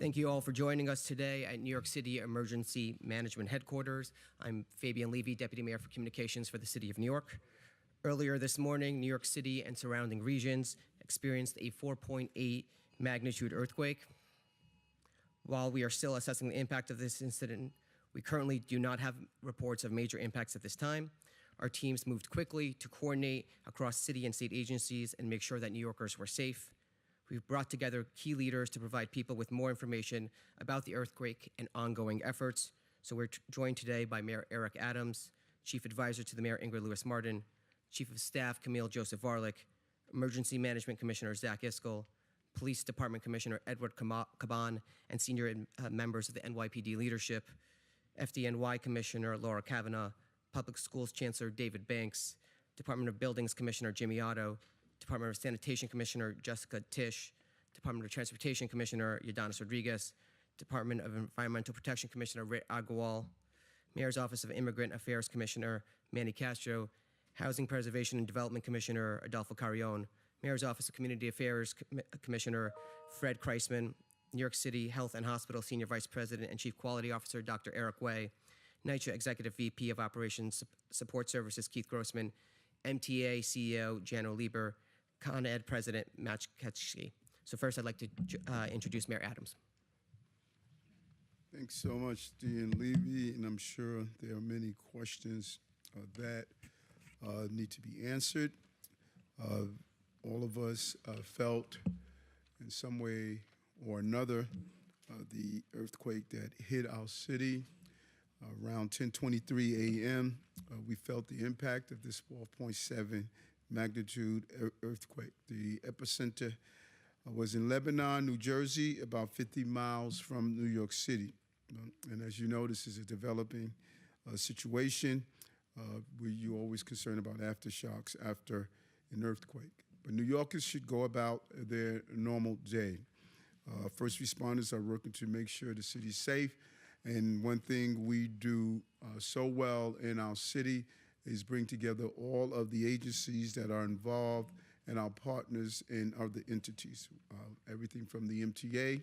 Thank you all for joining us today at New York City Emergency Management Headquarters. I'm Fabian Levy, Deputy Mayor for Communications for the City of New York. Earlier this morning, New York City and surrounding regions experienced a 4.8 magnitude earthquake. While we are still assessing the impact of this incident, we currently do not have reports of major impacts at this time. Our teams moved quickly to coordinate across city and state agencies and make sure that New Yorkers were safe. We've brought together key leaders to provide people with more information about the earthquake and ongoing efforts. So we're joined today by Mayor Eric Adams, Chief Advisor to the Mayor Ingrid Lewis-Martin, Chief of Staff Camille Joseph Varlick, Emergency Management Commissioner Zach Iscol, Police Department Commissioner Edward Caban, and senior members of the NYPD leadership, FDNY Commissioner Laura Kavanaugh, Public Schools Chancellor David Banks, Department of Buildings Commissioner Jimmy Otto, Department of Sanitation Commissioner Jessica Tisch, Department of Transportation Commissioner Yadanis Rodriguez, Department of Environmental Protection Commissioner Ray Agrawal, Mayor's Office of Immigrant Affairs Commissioner Manny Castro, Housing Preservation and Development Commissioner Adolfo Carrion, Mayor's Office of Community Affairs Commissioner Fred Kreisman, New York City Health and Hospital Senior Vice President and Chief Quality Officer Dr. Eric Way, NYCHA Executive VP of Operations Support Services Keith Grossman, MTA CEO Jano Lieber, Con Ed President Matt Ketschke. So first, I'd like to introduce Mayor Adams. Thanks so much, Dean Levy, and I'm sure there are many questions that need to be answered. All of us felt in some way or another the earthquake that hit our city around 10:23 a.m. We felt the impact of this 4.7 magnitude earthquake. The epicenter was in Lebanon, New Jersey, about 50 miles from New York City. And as you know, this is a developing situation where you're always concerned about aftershocks after an earthquake. But New Yorkers should go about their normal day. First responders are working to make sure the city's safe. And one thing we do so well in our city is bring together all of the agencies that are involved and our partners in other entities. Everything from the MTA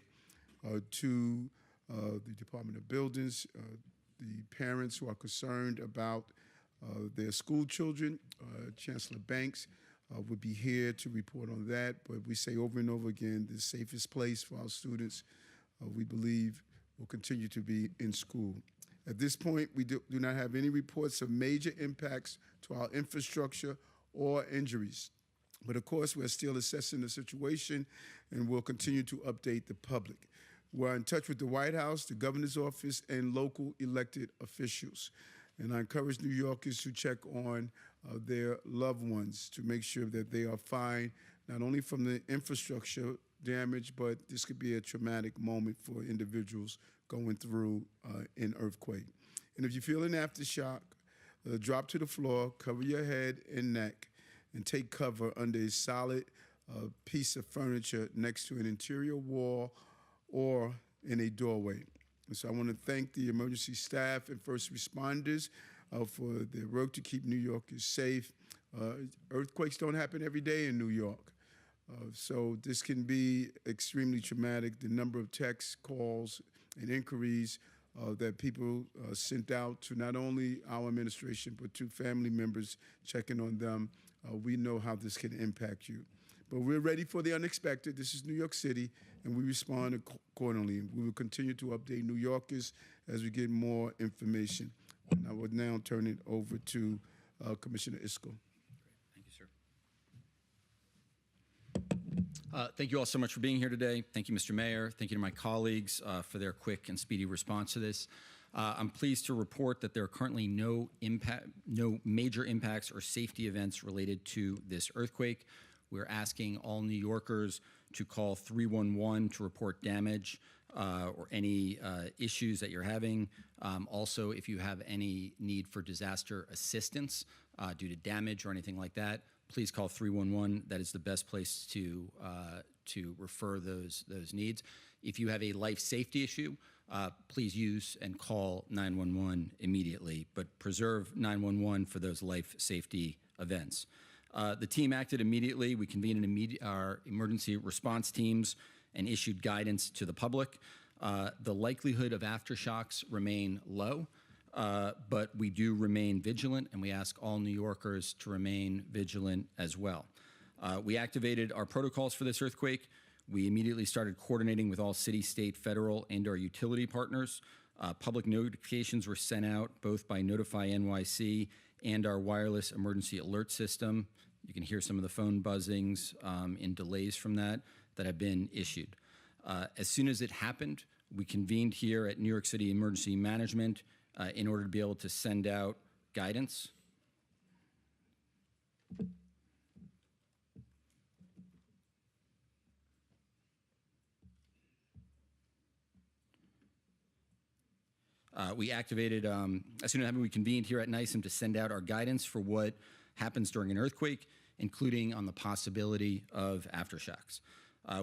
to the Department of Buildings, the parents who are concerned about their school children. Chancellor Banks would be here to report on that, but we say over and over again, the safest place for our students, we believe, will continue to be in school. At this point, we do not have any reports of major impacts to our infrastructure or injuries. But of course, we're still assessing the situation and we'll continue to update the public. We're in touch with the White House, the governor's office, and local elected officials. And I encourage New Yorkers to check on their loved ones to make sure that they are fine, not only from the infrastructure damage, but this could be a traumatic moment for individuals going through an earthquake. And if you feel an aftershock, drop to the floor, cover your head and neck, and take cover under a solid piece of furniture next to an interior wall or in a doorway. And so I want to thank the emergency staff and first responders for their work to keep New Yorkers safe. Earthquakes don't happen every day in New York. So this can be extremely traumatic. The number of texts, calls, and inquiries that people sent out to not only our administration, but to family members checking on them, we know how this can impact you. But we're ready for the unexpected. This is New York City, and we respond accordingly. We will continue to update New Yorkers as we get more information. And I would now turn it over to Commissioner Iscol. Thank you, sir. Thank you all so much for being here today. Thank you, Mr. Mayor. Thank you to my colleagues for their quick and speedy response to this. I'm pleased to report that there are currently no major impacts or safety events related to this earthquake. We're asking all New Yorkers to call 311 to report damage or any issues that you're having. Also, if you have any need for disaster assistance due to damage or anything like that, please call 311. That is the best place to refer those needs. If you have a life safety issue, please use and call 911 immediately, but preserve 911 for those life safety events. The team acted immediately. We convened our emergency response teams and issued guidance to the public. The likelihood of aftershocks remain low, but we do remain vigilant, and we ask all New Yorkers to remain vigilant as well. We activated our protocols for this earthquake. We immediately started coordinating with all city, state, federal, and our utility partners. Public notifications were sent out both by Notify NYC and our wireless emergency alert system. You can hear some of the phone buzzings and delays from that have been issued. As soon as it happened, we convened here at New York City Emergency Management in order to be able to send out guidance. We activated, as soon as we convened here at NYCEM to send out our guidance for what happens during an earthquake, including on the possibility of aftershocks.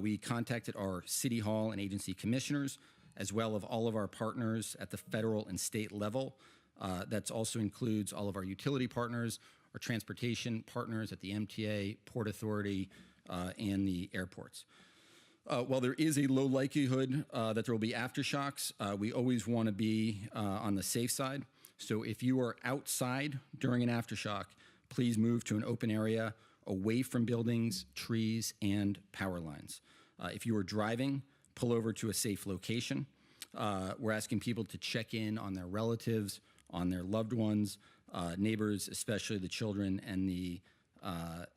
We contacted our City Hall and agency commissioners, as well as all of our partners at the federal and state level. That also includes all of our utility partners, our transportation partners at the MTA, Port Authority, and the airports. While there is a low likelihood that there will be aftershocks, we always want to be on the safe side. So if you are outside during an aftershock, please move to an open area away from buildings, trees, and power lines. If you are driving, pull over to a safe location. We're asking people to check in on their relatives, on their loved ones, neighbors, especially the children and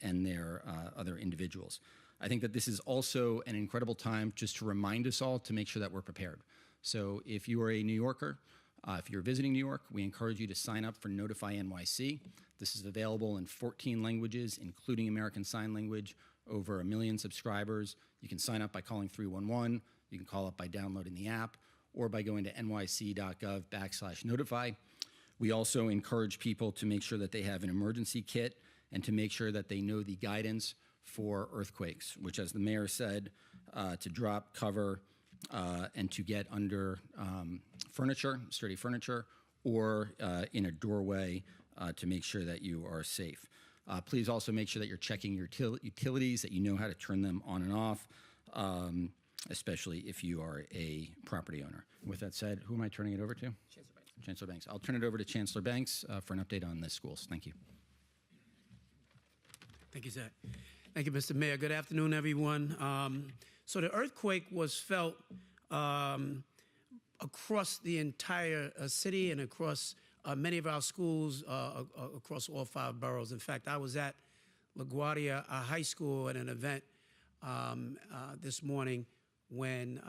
their other individuals. I think that this is also an incredible time just to remind us all to make sure that we're prepared. So if you are a New Yorker, if you're visiting New York, we encourage you to sign up for Notify NYC. This is available in 14 languages, including American Sign Language, over 1 million subscribers. You can sign up by calling 311. You can call up by downloading the app or by going to nyc.gov/notify. We also encourage people to make sure that they have an emergency kit and to make sure that they know the guidance for earthquakes, which, as the mayor said, to drop, cover, and to get under furniture, sturdy furniture, or in a doorway to make sure that you are safe. Please also make sure that you're checking your utilities, that you know how to turn them on and off, especially if you are a property owner. With that said, who am I turning it over to? Chancellor Banks. Chancellor Banks. I'll turn it over to Chancellor Banks for an update on the schools. Thank you. Thank you, Zach. Thank you, Mr. Mayor. Good afternoon, everyone. So the earthquake was felt across the entire city and across many of our schools across all 5 boroughs. In fact, I was at LaGuardia High School at an event this morning when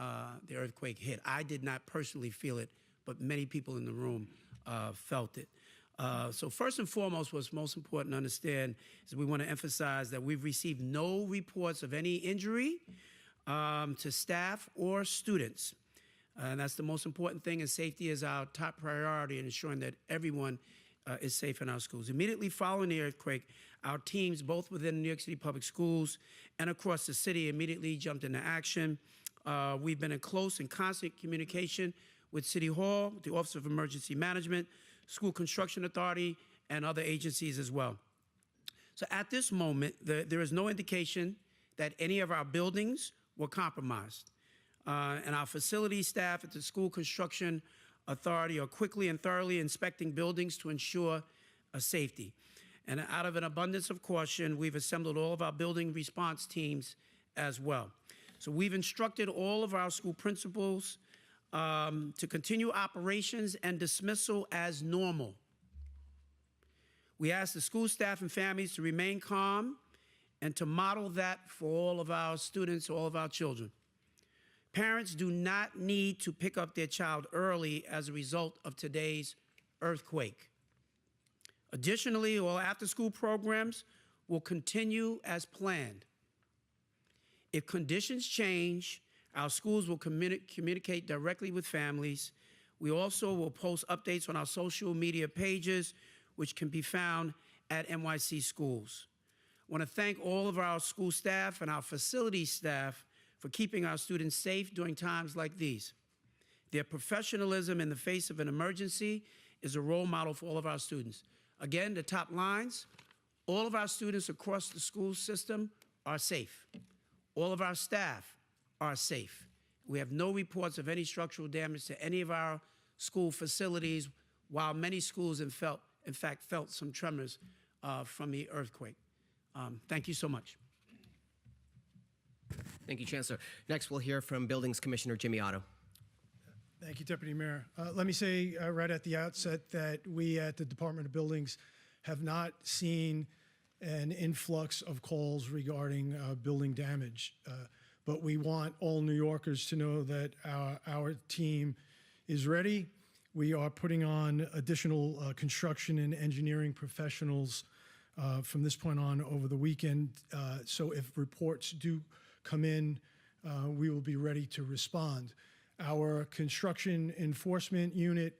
the earthquake hit. I did not personally feel it, but many people in the room felt it. So first and foremost, what's most important to understand is we want to emphasize that we've received no reports of any injury to staff or students. And that's the most important thing, and safety is our top priority in ensuring that everyone is safe in our schools. Immediately following the earthquake, our teams, both within New York City Public Schools and across the city, immediately jumped into action. We've been in close and constant communication with City Hall, the Office of Emergency Management, School Construction Authority, and other agencies as well. So at this moment, there is no indication that any of our buildings were compromised. And our facility staff at the School Construction Authority are quickly and thoroughly inspecting buildings to ensure safety. And out of an abundance of caution, we've assembled all of our building response teams as well. So we've instructed all of our school principals to continue operations and dismissal as normal. We ask the school staff and families to remain calm and to model that for all of our students, all of our children. Parents do not need to pick up their child early as a result of today's earthquake. Additionally, all after-school programs will continue as planned. If conditions change, our schools will communicate directly with families. We also will post updates on our social media pages, which can be found at NYC Schools. I want to thank all of our school staff and our facility staff for keeping our students safe during times like these. Their professionalism in the face of an emergency is a role model for all of our students. Again, the top lines, all of our students across the school system are safe. All of our staff are safe. We have no reports of any structural damage to any of our school facilities, while many schools in fact felt some tremors from the earthquake. Thank you so much. Thank you, Chancellor. Next, we'll hear from Buildings Commissioner Jimmy Otto. Thank you, Deputy Mayor. Let me say right at the outset that we at the Department of Buildings have not seen an influx of calls regarding building damage. But we want all New Yorkers to know that our team is ready. We are putting on additional construction and engineering professionals from this point on over the weekend. So if reports do come in, we will be ready to respond. Our construction enforcement unit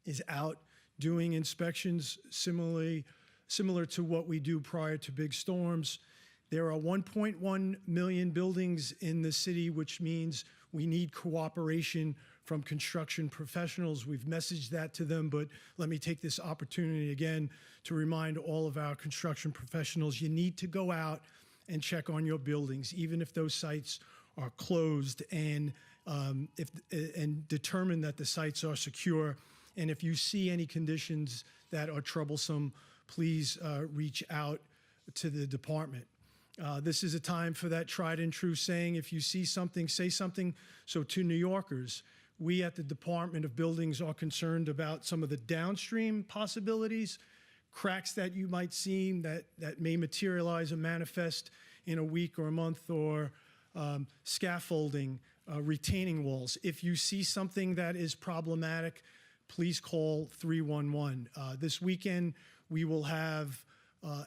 is out doing inspections similar to what we do prior to big storms. There are 1.1 million buildings in the city, which means we need cooperation from construction professionals. We've messaged that to them, but let me take this opportunity again to remind all of our construction professionals, you need to go out and check on your buildings, even if those sites are closed, and determine that the sites are secure. And if you see any conditions that are troublesome, please reach out to the department. This is a time for that tried and true saying, if you see something, say something. So to New Yorkers, we at the Department of Buildings are concerned about some of the downstream possibilities, cracks that you might see that may materialize and manifest in a week or a month, or scaffolding, retaining walls. If you see something that is problematic, please call 311. This weekend, we will have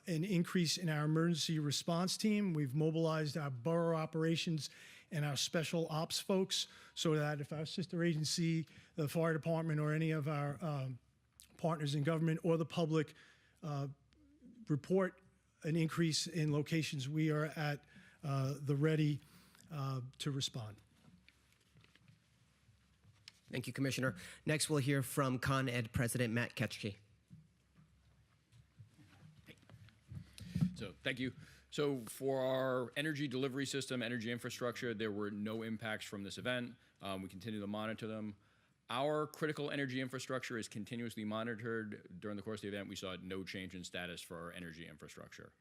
an increase in our emergency response team. We've mobilized our borough operations and our special ops folks so that if our sister agency, the fire department, or any of our partners in government or the public report an increase in locations, we are at the ready to respond. Thank you, Commissioner. Next, we'll hear from Con Ed President Matt Ketschke. So thank you. So for our energy delivery system, energy infrastructure, there were no impacts from this event. We continue to monitor them. Our critical energy infrastructure is continuously monitored. During the course of the event, we saw no change in status for our energy infrastructure.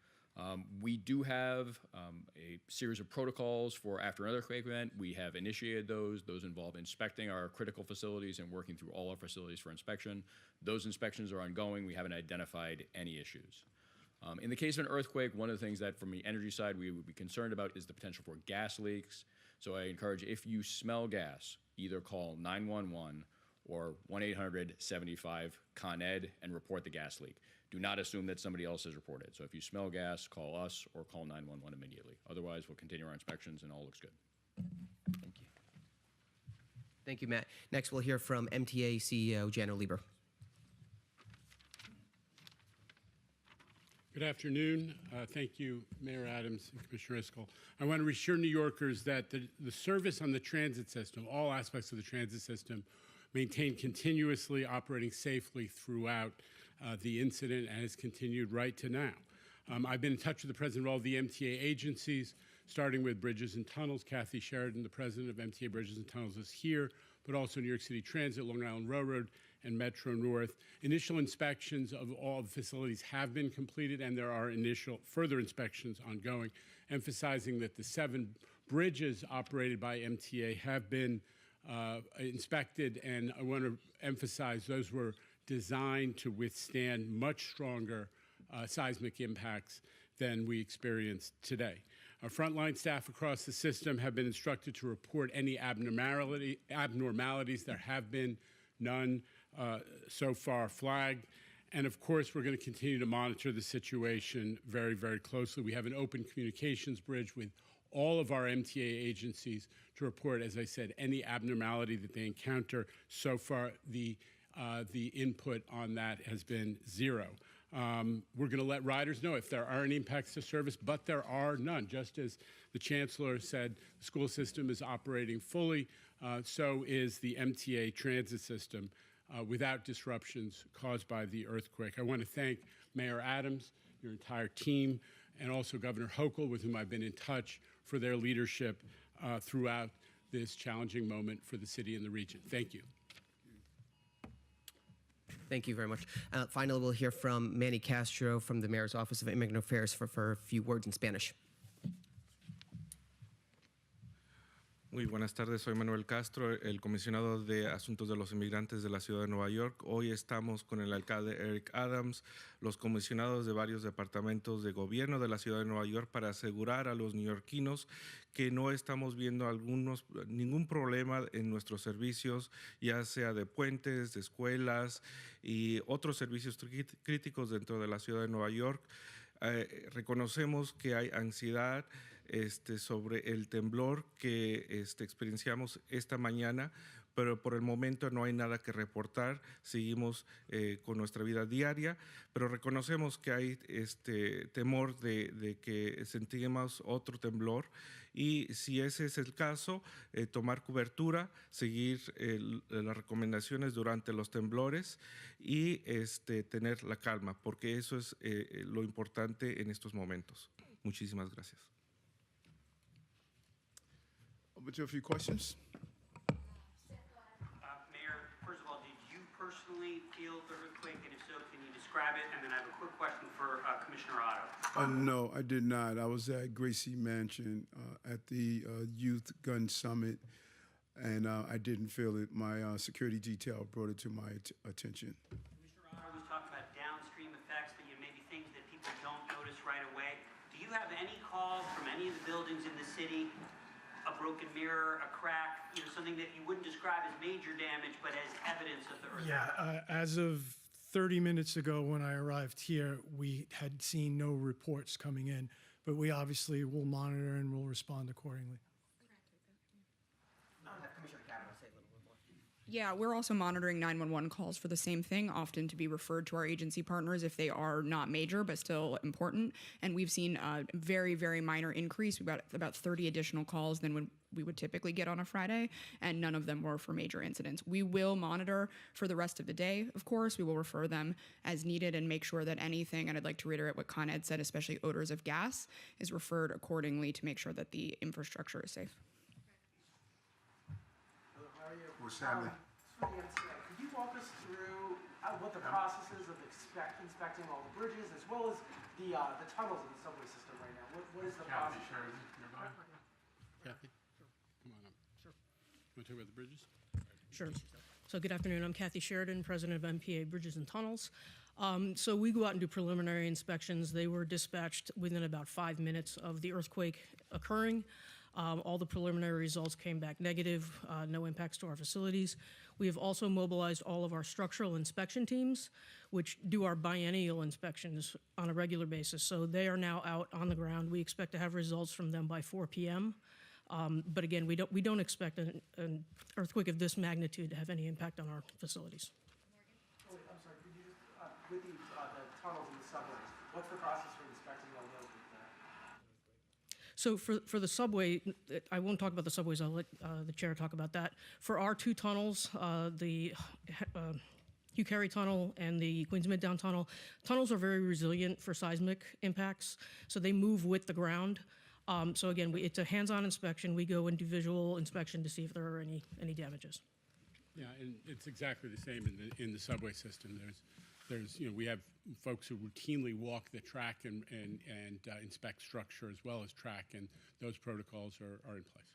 We do have a series of protocols for after an earthquake event. We have initiated those. Those involve inspecting our critical facilities and working through all our facilities for inspection. Those inspections are ongoing. We haven't identified any issues. In the case of an earthquake, one of the things that from the energy side we would be concerned about is the potential for gas leaks. So I encourage, if you smell gas, either call 911 or 1-800-75-CON-ED and report the gas leak. Do not assume that somebody else has reported. So if you smell gas, call us or call 911 immediately. Otherwise, we'll continue our inspections and all looks good. Thank you. Thank you, Matt. Next, we'll hear from MTA CEO Janno Lieber. Good afternoon. Thank you, Mayor Adams and Commissioner Iscol. I want to reassure New Yorkers that the service on the transit system, all aspects of the transit system, maintained continuously, operating safely throughout the incident, and has continued right to now. I've been in touch with the president of all the MTA agencies, starting with Bridges and Tunnels. Kathy Sheridan, the president of MTA Bridges and Tunnels, is here, but also New York City Transit, Long Island Railroad, and Metro North. Initial inspections of all the facilities have been completed, and there are initial further inspections ongoing, emphasizing that the 7 bridges operated by MTA have been inspected, and I want to emphasize those were designed to withstand much stronger seismic impacts than we experienced today. Our frontline staff across the system have been instructed to report any abnormalities. There have been none so far flagged. And of course, we're going to continue to monitor the situation very, very closely. We have an open communications bridge with all of our MTA agencies to report, as I said, any abnormality that they encounter. So far, the input on that has been 0. We're going to let riders know if there are any impacts to service, but there are none. Just as the Chancellor said, the school system is operating fully, so is the MTA transit system without disruptions caused by the earthquake. I want to thank Mayor Adams, your entire team, and also Governor Hochul, with whom I've been in touch, for their leadership throughout this challenging moment for the city and the region. Thank you. Thank you very much. Finally, we'll hear from Manny Castro from the Mayor's Office of Immigrant Affairs for a few words in Spanish. Muy buenas tardes, soy Manuel Castro, el comisionado de Asuntos de los Inmigrantes de la Ciudad de Nueva York. Hoy estamos con el alcalde Eric Adams, los comisionados de varios departamentos de gobierno de la Ciudad de Nueva York para asegurar a los neoyorquinos que no estamos viendo ningún problema en nuestros servicios, ya sea de puentes, de escuelas y otros servicios críticos dentro de la Ciudad de Nueva York. Reconocemos que hay ansiedad sobre el temblor que experienciamos esta mañana, pero por el momento no hay nada que reportar. Seguimos con nuestra vida diaria, pero reconocemos que hay temor de que sentimos otro temblor y si ese es el caso, tomar cobertura, seguir las recomendaciones durante los temblores y tener la calma, porque eso es lo importante en estos momentos. Muchísimas gracias. Over to a few questions. Mayor, first of all, did you personally feel the earthquake? And if so, can you describe it? And then I have a quick question for Commissioner Otto. No, I did not. I was at Gracie Mansion at the Youth Gun Summit, and I didn't feel it. My security detail brought it to my attention. Commissioner Otto was talking about downstream effects, but maybe things that people don't notice right away. Do you have any calls from any of the buildings in the city? A broken mirror, a crack, something that you wouldn't describe as major damage, but as evidence of the earthquake? Yeah, as of 30 minutes ago when I arrived here, we had seen no reports coming in, but we obviously will monitor and will respond accordingly. Commissioner Kavanaugh, say a little bit more. Yeah, we're also monitoring 911 calls for the same thing, often to be referred to our agency partners if they are not major but still important. And we've seen a very, very minor increase. We've got about 30 additional calls than we would typically get on a Friday, and none of them were for major incidents. We will monitor for the rest of the day, of course. We will refer them as needed and make sure that anything, and I'd like to reiterate what Con Ed said, especially odors of gas, is referred accordingly to make sure that the infrastructure is safe. Stanley. Could you walk us through what the process is of inspecting all the bridges as well as the tunnels in the subway system right now? What is the process? Kathy, come on up. Sure. Want to talk about the bridges? Sure. So good afternoon. I'm Kathy Sheridan, president of MPA Bridges and Tunnels. So we go out and do preliminary inspections. They were dispatched within about 5 minutes of the earthquake occurring. All the preliminary results came back negative, no impacts to our facilities. We have also mobilized all of our structural inspection teams, which do our biennial inspections on a regular basis. So they are now out on the ground. We expect to have results from them by 4 p.m. But again, we don't expect an earthquake of this magnitude to have any impact on our facilities. I'm sorry, could you just, with the tunnels and the subways, what's the process for inspecting all those? So for the subway, I won't talk about the subways. I'll let the chair talk about that. For our two tunnels, the Hugh Carey Tunnel and the Queens Midtown Tunnel, tunnels are very resilient for seismic impacts, so they move with the ground. So again, it's a hands-on inspection. We go and do visual inspection to see if there are any damages. Yeah, and it's exactly the same in the subway system. There's we have folks who routinely walk the track and inspect structure as well as track, and those protocols are in place.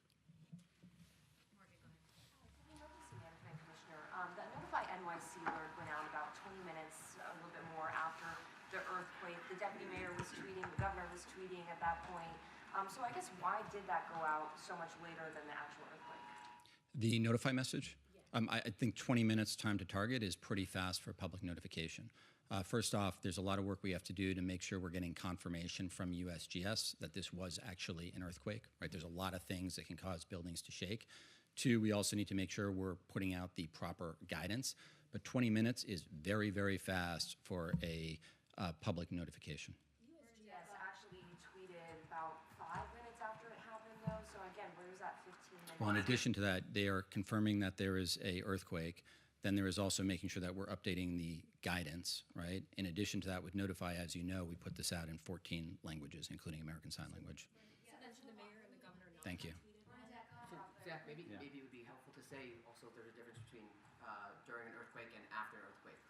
Emergency Management Commissioner, the Notify NYC alert went out about 20 minutes, a little bit more after the earthquake. The deputy mayor was tweeting, the governor was tweeting at that point. So I guess why did that go out so much later than the actual earthquake? The notify message? I think 20 minutes time to target is pretty fast for public notification. First off, there's a lot of work we have to do to make sure we're getting confirmation from USGS that this was actually an earthquake, right? There's a lot of things that can cause buildings to shake. Two, we also need to make sure we're putting out the proper guidance. But 20 minutes is very, very fast for a public notification. USGS actually tweeted about 5 minutes after it happened, though. So again, where's that 15 minutes? Well, in addition to that, they are confirming that there is a earthquake. Then there is also making sure that we're updating the guidance, right? In addition to that, with Notify, as you know, we put this out in 14 languages, including American Sign Language. Thank you. Staff, maybe it would be helpful to say also if there's a difference between during an earthquake and after an earthquake.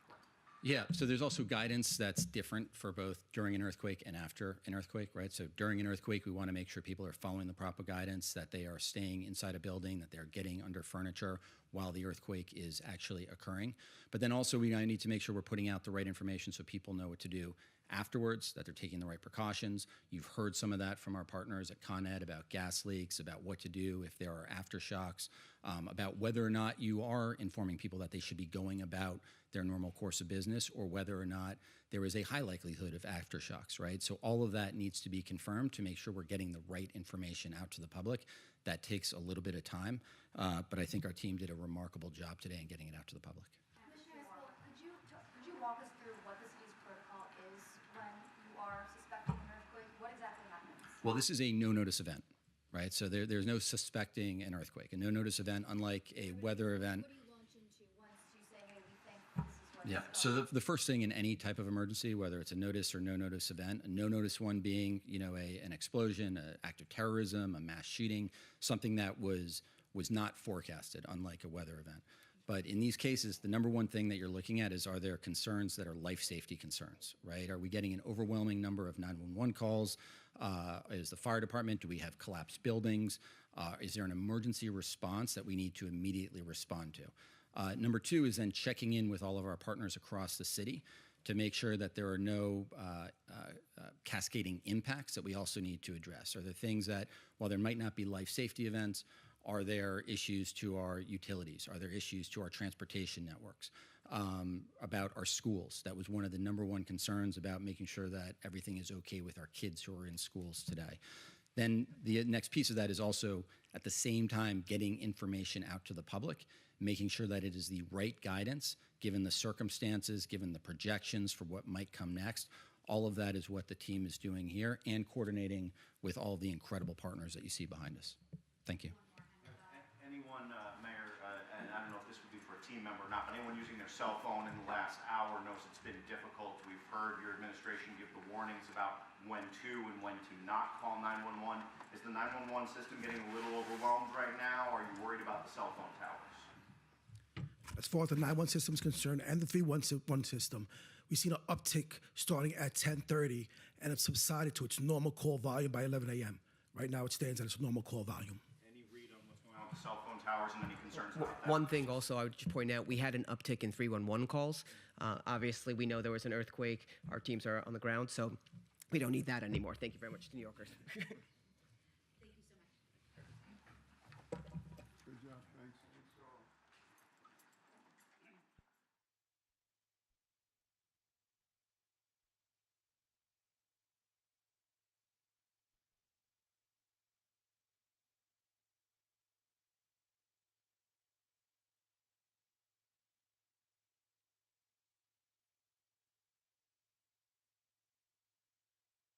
Yeah, so there's also guidance that's different for both during an earthquake and after an earthquake, right? So during an earthquake, we want to make sure people are following the proper guidance, that they are staying inside a building, that they're getting under furniture while the earthquake is actually occurring. But then also we need to make sure we're putting out the right information so people know what to do afterwards, that they're taking the right precautions. You've heard some of that from our partners at Con Ed about gas leaks, about what to do if there are aftershocks, about whether or not you are informing people that they should be going about their normal course of business, or whether or not there is a high likelihood of aftershocks, right? So all of that needs to be confirmed to make sure we're getting the right information out to the public. That takes a little bit of time, but I think our team did a remarkable job today in getting it out to the public. Commissioner Isbell, could you walk us through what the city's protocol is when you are suspecting an earthquake? What exactly happens? Well, this is a no-notice event, right? So there's no suspecting an earthquake. A no-notice event, unlike a weather event. What do you launch into once you say, hey, we think this is what Yeah. is So going on? the first thing in any type of emergency, whether it's a notice or no notice event, a no notice one being, an explosion, an act of terrorism, a mass shooting, something that was not forecasted, unlike a weather event. But in these cases, the number one thing that you're looking at is, are there concerns that are life safety concerns, right? Are we getting an overwhelming number of 911 calls? Is the fire department, do we have collapsed buildings? Is there an emergency response that we need to immediately respond to? Number two is then checking in with all of our partners across the city to make sure that there are no cascading impacts that we also need to address. Are there things that, while there might not be life safety events, are there issues to our utilities? Are there issues to our transportation networks? About our schools? That was one of the number one concerns, about making sure that everything is okay with our kids who are in schools today. Then the next piece of that is also, at the same time, getting information out to the public, making sure that it is the right guidance, given the circumstances, given the projections for what might come next. All of that is what the team is doing here, and coordinating with all the incredible partners that you see behind us. Thank you. Anyone, Mayor, and I don't know if this would be for a team member or not, but anyone using their cell phone in the last hour knows it's been difficult. We've heard your administration give the warnings about when to and when to not call 911. Is the 911 system getting a little overwhelmed right now, or are you worried about the cell phone towers? As far as the 911 system is concerned and the 311 system, we've seen an uptick starting at 10:30, and it's subsided to its normal call volume by 11 a.m. Right now it stands at its normal call volume. Any read on what's going on with the cell phone towers and any concerns about that? One thing also I would just point out, we had an uptick in 311 calls. Obviously, we know there was an earthquake. Our teams are on the ground, so we don't need that anymore. Thank you very much to New Yorkers.